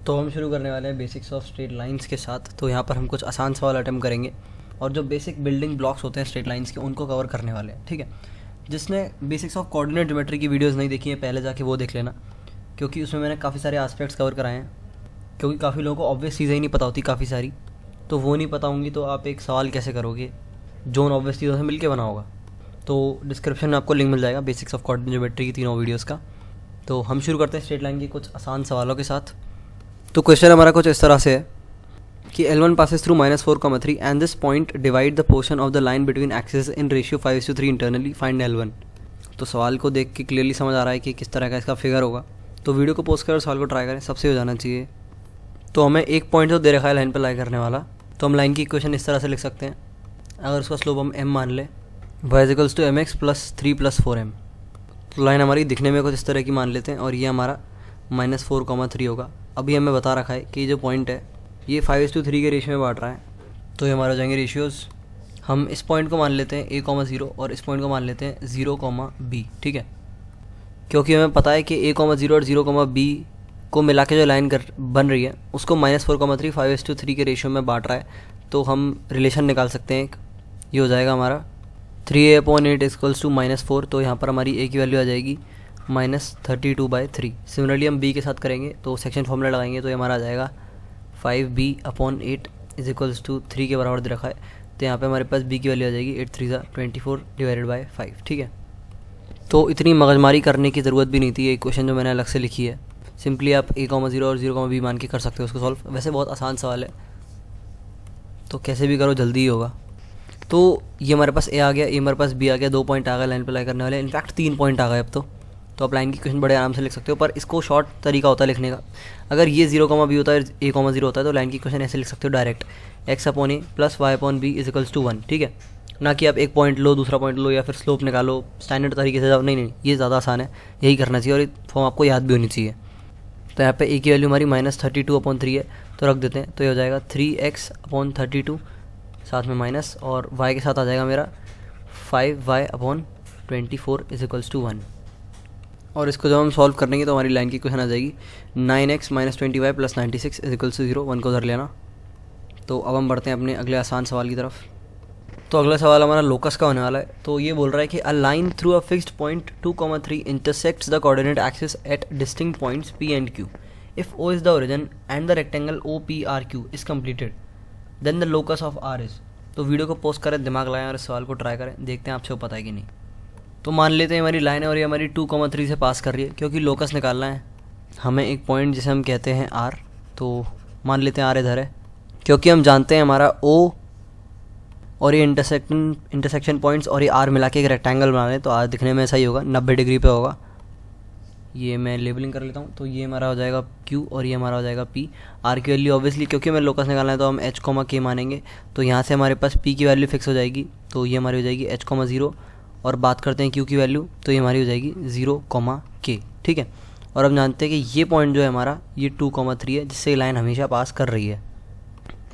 तो हम शुरू करने वाले हैं बेसिक्स ऑफ स्ट्रेट लाइंस के साथ। तो यहाँ पर हम कुछ आसान सवाल अटेम्प्ट करेंगे और जो बेसिक बिल्डिंग ब्लॉक्स होते हैं स्ट्रेट लाइंस के उनको कवर करने वाले हैं, ठीक है। जिसने बेसिक्स ऑफ कोऑर्डिनेट ज्योमेट्री की वीडियोस नहीं देखी है पहले जाके वो देख लेना, क्योंकि उसमें मैंने काफ़ी सारे एस्पेक्ट्स कवर कराए हैं। क्योंकि काफ़ी लोगों को ऑब्वियस चीज़ें ही नहीं पता होती काफ़ी सारी, तो वो नहीं पता होंगी तो आप एक सवाल कैसे करोगे जो उन ऑब्वियस चीज़ों से मिल के बना होगा। तो डिस्क्रिप्शन में आपको लिंक मिल जाएगा बेसिक्स ऑफ कोऑर्डिनेट ज्योमेट्री की तीनों वीडियोज़ का। तो हम शुरू करते हैं स्ट्रेट लाइन के कुछ आसान सवालों के साथ। तो क्वेश्चन हमारा कुछ इस तरह से है कि L1 passes through -4, 3 and this point divide the portion of the line between axes in ratio 5:3 internally, find L1। तो सवाल को देख के क्लियरली समझ आ रहा है कि किस तरह का इसका फिगर होगा। तो वीडियो को पॉज करें और सवाल को ट्राई करें, सबसे हो जाना चाहिए। तो हमें एक पॉइंट तो दे रखा है लाइन पर लाई करने वाला, तो हम लाइन की इक्वेशन इस तरह से लिख सकते हैं। अगर उसका स्लोप हम m मान लें, y = mx + 3 + 4m। तो लाइन हमारी दिखने में कुछ इस तरह की मान लेते हैं और ये हमारा -4, 3 होगा। अभी हमें बता रखा है कि जो पॉइंट है ये 5:3 के रेशियो में बांट रहा है, तो ये हमारा हो जाएंगे रेशियोज़। हम इस पॉइंट को मान लेते हैं a, 0 और इस पॉइंट को मान लेते हैं 0, b, ठीक है। क्योंकि हमें पता है कि a, 0 और 0, b को मिला के जो लाइन बन रही है उसको -4, 3 5:3 के रेशियो में बांट रहा है, तो हम रिलेशन निकाल सकते हैं। ये हो जाएगा हमारा 3a/8 = -4। तो यहाँ पर हमारी a की वैल्यू आ जाएगी -32/3। सिमिलरली हम b के साथ करेंगे तो सेक्शन फॉर्मूला लगाएंगे, तो ये हमारा आ जाएगा 5b/8 = 3 के बराबर दे रखा है। तो यहाँ पे हमारे पास b की वैल्यू आ जाएगी 8 3 24/5, ठीक है। तो इतनी मगजमारी करने की ज़रूरत भी नहीं थी। ये इक्वेशन जो मैंने अलग से लिखी है, सिंपली आप a, 0 और 0, b मान के कर सकते हो उसको सॉल्व। वैसे बहुत आसान सवाल है, तो कैसे भी करो जल्दी ही होगा। तो ये हमारे पास a आ गया, ये हमारे पास b आ गया, 2 पॉइंट आ गए लाइन पर लाई करने वाले। इनफैक्ट 3 पॉइंट आ गए अब तो आप लाइन की क्वेश्चन बड़े आराम से लिख सकते हो, पर इसको शॉर्ट तरीका होता है लिखने का। अगर ये 0, b होता है, a, 0 होता है, तो लाइन की क्वेश्चन ऐसे लिख सकते हो डायरेक्ट, x/a + y/b = 1, ठीक है। ना कि आप एक पॉइंट लो, दूसरा पॉइंट लो या फिर स्लोप निकालो स्टैंडर्ड तरीके से जाओ, नहीं, ये ज़्यादा आसान है, यही करना चाहिए और ये फॉर्म आपको याद भी होनी चाहिए। तो यहाँ पे a की वैल्यू हमारी -32/3 है, तो रख देते हैं। तो ये हो जाएगा 3x/32 साथ में माइनस, और y के साथ आ जाएगा मेरा 5y/24 = 1। और इसको जब हम सॉल्व करेंगे तो हमारी लाइन की क्वेश्चन आ जाएगी 9x - 20y + 96 = 0, 1 को उधर लेना। तो अब हम बढ़ते हैं अपने अगले आसान सवाल की तरफ। तो अगला सवाल हमारा लोकस का होने वाला है। तो ये बोल रहा है कि a line through a fixed point 2, 3 intersects the coordinate axis at distinct points p and q। If o is the origin and the rectangle OPRQ is completed, then the locus of r is. तो video को pause करें, दिमाग लगाएं और इस सवाल को try करें, देखते हैं आपसे वो पता है कि नहीं। तो मान लेते हैं हमारी लाइन है और ये हमारी 2, 3 से पास कर रही है, क्योंकि लोकस निकालना है हमें एक पॉइंट जिसे हम कहते हैं r। तो मान लेते हैं r इधर है, क्योंकि हम जानते हैं हमारा o और ये इंटरसेक्शन पॉइंट्स और ये r मिला के एक रेक्टेंगल बना लें, तो r दिखने में ऐसा ही होगा, 90 डिग्री पे होगा। ये मैं लेबलिंग कर लेता हूँ। तो ये हमारा हो जाएगा q और ये हमारा हो जाएगा p। r की वैल्यू ऑब्वियसली क्योंकि हमें लोकस निकालना है तो हम h, k मानेंगे। तो यहाँ से हमारे पास p की वैल्यू फिक्स हो जाएगी, तो ये हमारी हो जाएगी h, 0। और बात करते हैं q की वैल्यू, तो ये हमारी हो जाएगी 0, k, ठीक है। और हम जानते हैं कि ये पॉइंट जो है हमारा ये 2, 3 है, जिससे लाइन हमेशा पास कर रही है।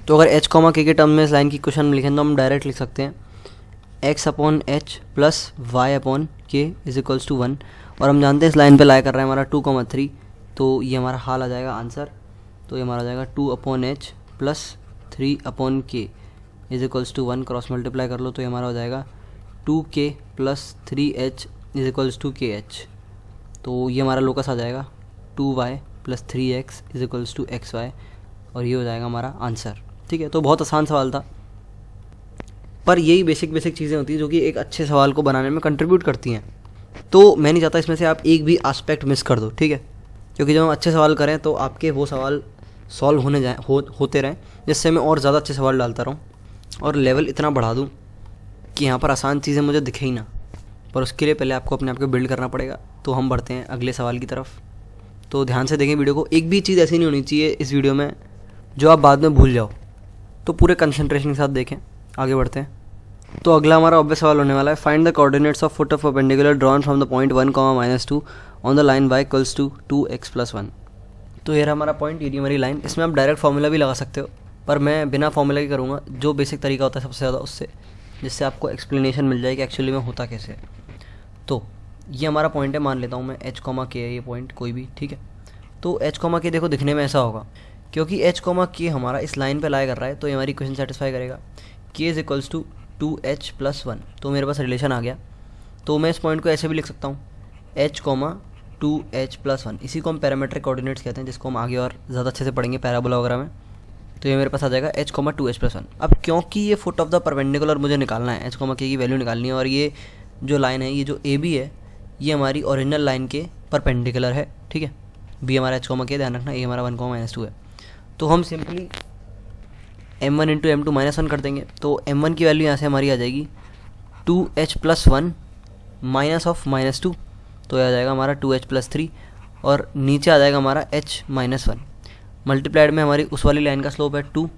तो अगर h, k के टर्म में इस लाइन की क्वेश्चन लिखें तो हम डायरेक्ट लिख सकते हैं x/h + y/k = 1। और हम जानते हैं इस लाइन पे लाई कर रहा है हमारा 2, 3, तो ये हमारा हाल आ जाएगा आंसर। तो ये हमारा आ जाएगा 2/h + 3/k = 1। क्रॉस मल्टीप्लाई कर लो तो ये हमारा हो जाएगा 2k + 3h = kh। तो ये हमारा लोकस आ जाएगा 2y + 3x = xy, और ये हो जाएगा हमारा आंसर, ठीक है। तो बहुत आसान सवाल था, पर यही बेसिक चीज़ें होती हैं जो कि एक अच्छे सवाल को बनाने में कंट्रीब्यूट करती हैं। तो मैं नहीं चाहता इसमें से आप एक भी एस्पेक्ट मिस कर दो, ठीक है। क्योंकि जब हम अच्छे सवाल करें तो आपके वो सवाल सॉल्व होते रहें, जिससे मैं और ज़्यादा अच्छे सवाल डालता रहूँ और लेवल इतना बढ़ा दूँ कि यहाँ पर आसान चीज़ें मुझे दिखे ही ना। पर उसके लिए पहले आपको अपने आप को बिल्ड करना पड़ेगा। तो हम बढ़ते हैं अगले सवाल की तरफ। तो ध्यान से देखें वीडियो को, एक भी चीज़ ऐसी नहीं होनी चाहिए इस वीडियो में जो आप बाद में भूल जाओ। तो पूरे कंसंट्रेशन के साथ देखें, आगे बढ़ते हैं। तो अगला हमारा ऑब्वियस सवाल होने वाला है, find the coordinates of foot of perpendicular drawn from the point 1, -2 on the line y = 2x + 1। तो ये रहा हमारा पॉइंट, ये हमारी लाइन। इसमें आप डायरेक्ट फार्मूला भी लगा सकते हो, पर मैं बिना फार्मूला के करूँगा, जो बेसिक तरीका होता है सबसे ज़्यादा उससे, जिससे आपको एक्सप्लेनेशन मिल जाए कि एक्चुअली में होता कैसे है। तो ये हमारा पॉइंट है, मान लेता हूँ मैं h, k है ये पॉइंट कोई भी, ठीक है। तो एच कॉमा के देखो दिखने में ऐसा होगा, क्योंकि एच कॉमा के हमारा इस लाइन पे लाई कर रहा है तो ये हमारी इक्वेशन सेटिस्फाई करेगा। के इज इक्वल्स टू 2h + 1, तो मेरे पास रिलेशन आ गया। तो मैं इस पॉइंट को ऐसे भी लिख सकता हूँ, h, 2h + 1। इसी को हम पैरामीट्रिक कोऑर्डिनेट्स कहते हैं, जिसको हम आगे और ज़्यादा अच्छे से पढ़ेंगे पैराबोला वगैरह में। तो ये मेरे पास आ जाएगा h, 2h + 1। अब क्योंकि ये फुट ऑफ द परपेंडिकुलर मुझे निकालना है, h, k की वैल्यू निकालनी है, और ये जो लाइन है, ये जो ए बी है, ये हमारी ओरिजिनल लाइन के परपेंडिकुलर है, ठीक है। बी हमारा h, k, ध्यान रखना, ये हमारा 1, -2 है। तो हम सिंपली m1 × m2 -1 कर देंगे। तो m1 की वैल्यू यहाँ से हमारी आ जाएगी 2h + 1 -2, तो यह आ जाएगा हमारा 2h + 3, और नीचे आ जाएगा हमारा h - 1 मल्टीप्लाइड में हमारी उस वाली लाइन का स्लोप है 2,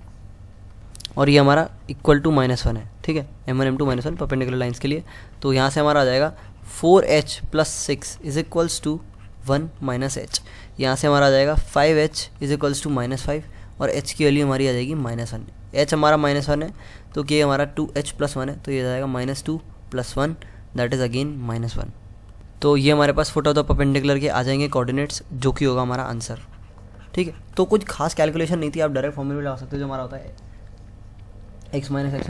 और ये हमारा इक्वल टू -1 है, ठीक है। m1 m2 -1 परपेंडिकुलर लाइन्स के लिए। तो यहाँ से हमारा आ जाएगा 4h + 6 = 1 - h। यहाँ से हमारा आ जाएगा 5h = -5, और h की वैल्यू हमारी आ जाएगी -1। h हमारा -1 है, तो k हमारा 2h + 1 है, तो ये आ जाएगा -2 + 1, दैट इज़ अगेन -1। तो ये हमारे पास फुट ऑफ द परपेंडिकुलर के आ जाएंगे कोऑर्डिनेट्स, जो कि होगा हमारा आंसर, ठीक है। तो कुछ खास कैलकुलेशन नहीं थी, आप डायरेक्ट फॉर्मूला लगा सकते हो, जो हमारा होता है x - x1/a =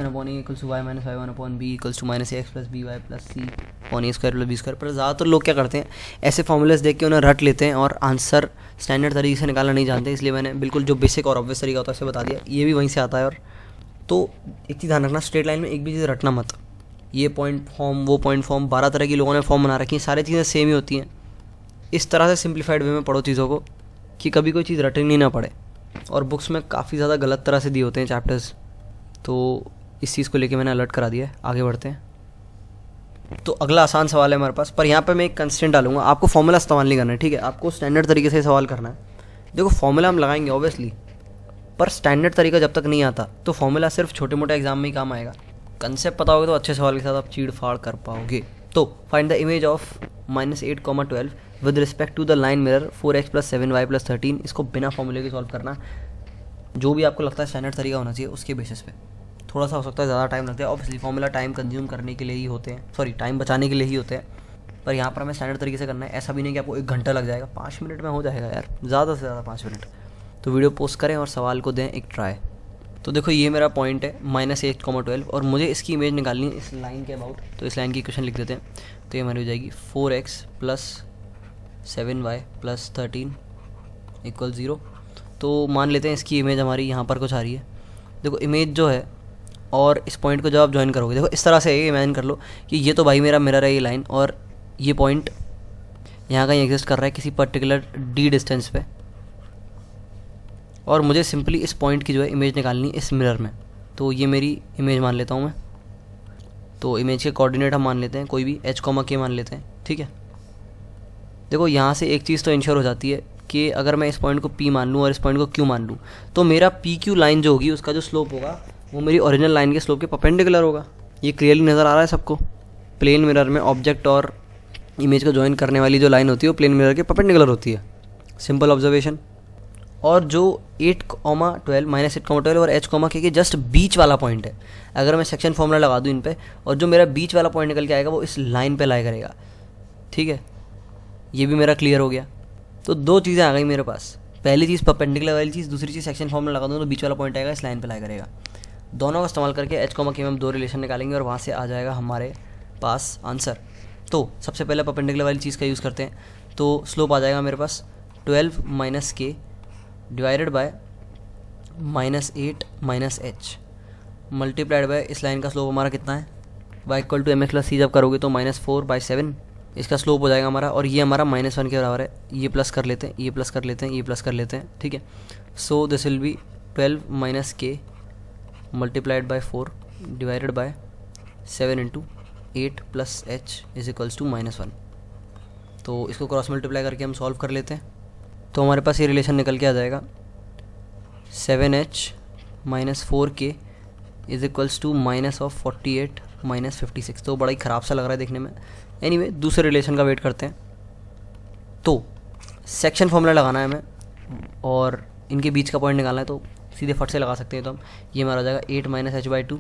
y - y1/b = -ax + by + c / a² + b²। पर ज़्यादातर लोग क्या करते हैं, ऐसे फॉर्मूलेस देख के उन्हें रट लेते हैं और आंसर स्टैंडर्ड तरीके से निकालना नहीं जानते, इसलिए मैंने बिल्कुल जो बेसिक और ऑब्वियस तरीका होता है उसे बता दिया, ये भी वहीं से आता है। और तो एक चीज़ ध्यान रखना, स्ट्रेट लाइन में एक भी चीज़ रटना मत। ये पॉइंट फॉर्म, वो पॉइंट फॉर्म, 12 तरह की लोगों ने फॉर्म बना रखी है, सारी चीज़ें सेम ही होती हैं। इस तरह से सिंप्लीफाइड वे में पढ़ो चीज़ों को, कि कभी कोई चीज़ रटनी ना पड़े। और बुक्स में काफ़ी ज़्यादा गलत तरह से दिए होते हैं चैप्टर्स, तो इस चीज़ को लेके मैंने अलर्ट करा दिया है। आगे बढ़ते हैं। तो अगला आसान सवाल है हमारे पास, पर यहाँ पे मैं एक कंस्टेंट डालूंगा, आपको फॉर्मूला इस्तेमाल नहीं करना है, ठीक है। आपको स्टैंडर्ड तरीके से सवाल करना है। देखो फॉर्मूला हम लगाएंगे ऑब्वियसली, पर स्टैंडर्ड तरीका जब तक नहीं आता तो फॉर्मूला सिर्फ छोटे मोटे एग्जाम में ही काम आएगा। कंसेप्ट पता होगा तो अच्छे सवाल के साथ आप चीड़ फाड़ कर पाओगे। तो find the image of -8, 12 with respect to the line mirror 4x + 7y + 13। इसको बिना फॉर्मूले के सॉल्व करना, जो भी आपको लगता है स्टैंडर्ड तरीका होना चाहिए उसके बेसिस पे। थोड़ा सा हो सकता है ज़्यादा टाइम लगता है, ऑब्वियसली फॉर्मूला टाइम कंज्यूम करने के लिए ही होते हैं, सॉरी टाइम बचाने के लिए ही होते हैं, पर यहाँ पर हमें स्टैंडर्ड तरीके से करना है। ऐसा भी नहीं कि आपको 1 घंटा लग जाएगा, 5 मिनट में हो जाएगा यार, ज़्यादा से ज़्यादा 5 मिनट। तो वीडियो पोस्ट करें और सवाल को दें एक ट्राई। तो देखो ये मेरा पॉइंट है -8, 12, और मुझे इसकी इमेज निकालनी है इस लाइन के अबाउट। तो इस लाइन की इक्वेशन लिख देते हैं। तो ये हमारी हो जाएगी 4x + 7y + 13 = 0। तो मान लेते हैं इसकी इमेज हमारी यहाँ पर कुछ आ रही है। देखो इमेज जो है, और इस पॉइंट को जब आप ज्वाइन करोगे, देखो इस तरह से ये इमेजिन कर लो कि ये तो भाई मेरा मिरर है ये लाइन, और ये पॉइंट यहाँ कहीं एग्जिस्ट कर रहा है किसी पर्टिकुलर d डिस्टेंस पे, और मुझे सिंपली इस पॉइंट की जो है इमेज निकालनी इस मिरर में। तो ये मेरी इमेज मान लेता हूँ मैं। तो इमेज के कोऑर्डिनेट हम मान लेते हैं कोई भी h, k मान लेते हैं, ठीक है। देखो यहाँ से एक चीज़ तो इंश्योर हो जाती है कि अगर मैं इस पॉइंट को P मान लूँ और इस पॉइंट को Q मान लूँ, तो मेरा PQ लाइन जो होगी उसका जो स्लोप होगा वो मेरी ओरिजिनल लाइन के स्लोप के परपेंडिकुलर होगा। ये क्लियरली नज़र आ रहा है सबको। प्लेन मिरर में ऑब्जेक्ट और इमेज को ज्वाइन करने वाली जो लाइन होती है वो प्लेन मिरर के परपेंडिकुलर होती है, सिंपल ऑब्जर्वेशन। और जो 8, 12 -8, 12 और h, k के जस्ट बीच वाला पॉइंट है, अगर मैं सेक्शन फॉर्मूला लगा दूँ इन पे, और जो मेरा बीच वाला पॉइंट निकल के आएगा वो इस लाइन पे लाई करेगा, ठीक है। ये भी मेरा क्लियर हो गया। तो 2 चीज़ें आ गई मेरे पास, पहली चीज़ परपेंडिकुलर वाली चीज़, दूसरी चीज़ सेक्शन फॉर्मूला लगा दूँ तो बीच वाला पॉइंट आएगा इस लाइन पे लाई करेगा। दोनों का इस्तेमाल करके h, k में हम 2 रिलेशन निकालेंगे और वहाँ से आ जाएगा हमारे पास आंसर। तो सबसे पहले परपेंडिकुलर वाली चीज़ का यूज़ करते हैं। तो स्लोप आ जाएगा मेरे पास 12 - k divided by -8 - h multiplied by इस लाइन का स्लोप हमारा कितना है, y = mx + c जब करोगे तो -4/7 इसका स्लोप हो जाएगा हमारा, और ये हमारा -1 के बराबर है। ये प्लस कर लेते हैं, ये प्लस कर लेते हैं, ये प्लस कर लेते हैं, ठीक है। So this will be 12 - k multiplied by 4 divided by 7 × 8 + h = -1। तो इसको क्रॉस मल्टीप्लाई करके हम सॉल्व कर लेते हैं। तो हमारे पास ये रिलेशन निकल के आ जाएगा 7h - 4k = -48 - 56। तो बड़ा ही ख़राब सा लग रहा है देखने में। एनीवे दूसरे रिलेशन का वेट करते हैं। तो सेक्शन फॉर्मूला लगाना है हमें और इनके बीच का पॉइंट निकालना है, तो सीधे फट से लगा सकते हैं। तो हम ये हमारा हो जाएगा 8 - h/2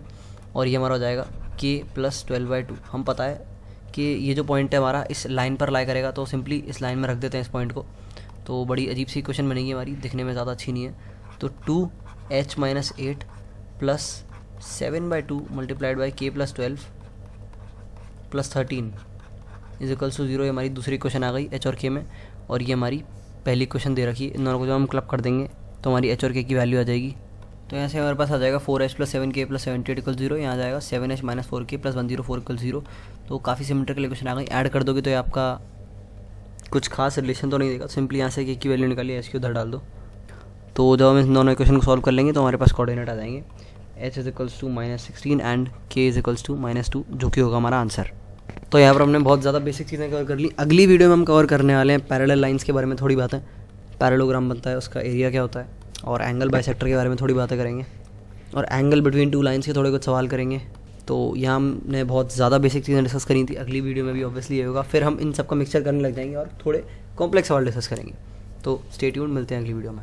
और ये हमारा हो जाएगा k + 12/2। हम पता है कि ये जो पॉइंट है हमारा इस लाइन पर लाई करेगा, तो सिंपली इस लाइन में रख देते हैं इस पॉइंट को। तो बड़ी अजीब सी क्वेश्चन बनेगी हमारी, दिखने में ज़्यादा अच्छी नहीं है। तो 2h-8 plus 7/2 multiplied by k + 12 plus 13 is equals to 0। ये हमारी दूसरी क्वेश्चन आ गई h और k में, और ये हमारी पहली क्वेश्चन दे रखी है। इन दोनों को जब हम क्लब कर देंगे तो हमारी h और k की वैल्यू आ जाएगी। तो यहाँ से हमारे पास आ जाएगा 4h + 7k + 78 = 0। यहाँ आ जाएगा 7h - 4k + 104 = 0। तो काफ़ी सिमेट्रिकल इक्वेशन आ गई। ऐड कर दोगे तो ये आपका कुछ खास रिलेशन तो नहीं देगा, सिंपली यहाँ से k की वैल्यू निकालिए, h की उधर डाल दो। तो जब हम इन दोनों इक्वेशन को सॉल्व कर लेंगे तो हमारे पास कोऑर्डिनेट आ जाएंगे, h = -16 एंड k = -2, जो कि होगा हमारा आंसर। तो यहाँ पर हमने बहुत ज़्यादा बेसिक चीज़ें कवर कर ली। अगली वीडियो में हम कवर करने वाले हैं पैरेलल लाइंस के बारे में थोड़ी बातें, पैरेललोग्राम बनता है, उसका एरिया क्या होता है, और एंगल बाइसेक्टर के बारे में थोड़ी बातें करेंगे, और एंगल बिटवीन टू लाइंस के थोड़े कुछ सवाल करेंगे। तो यहाँ हमने बहुत ज़्यादा बेसिक चीज़ें डिस्कस करी थी। अगली वीडियो में भी ऑब्वियसली ये होगा, फिर हम इन सब का मिक्सचर करने लग जाएंगे और थोड़े कॉम्प्लेक्स सवाल डिस्कस करेंगे। तो स्टे ट्यून्ड, मिलते हैं अगली वीडियो में।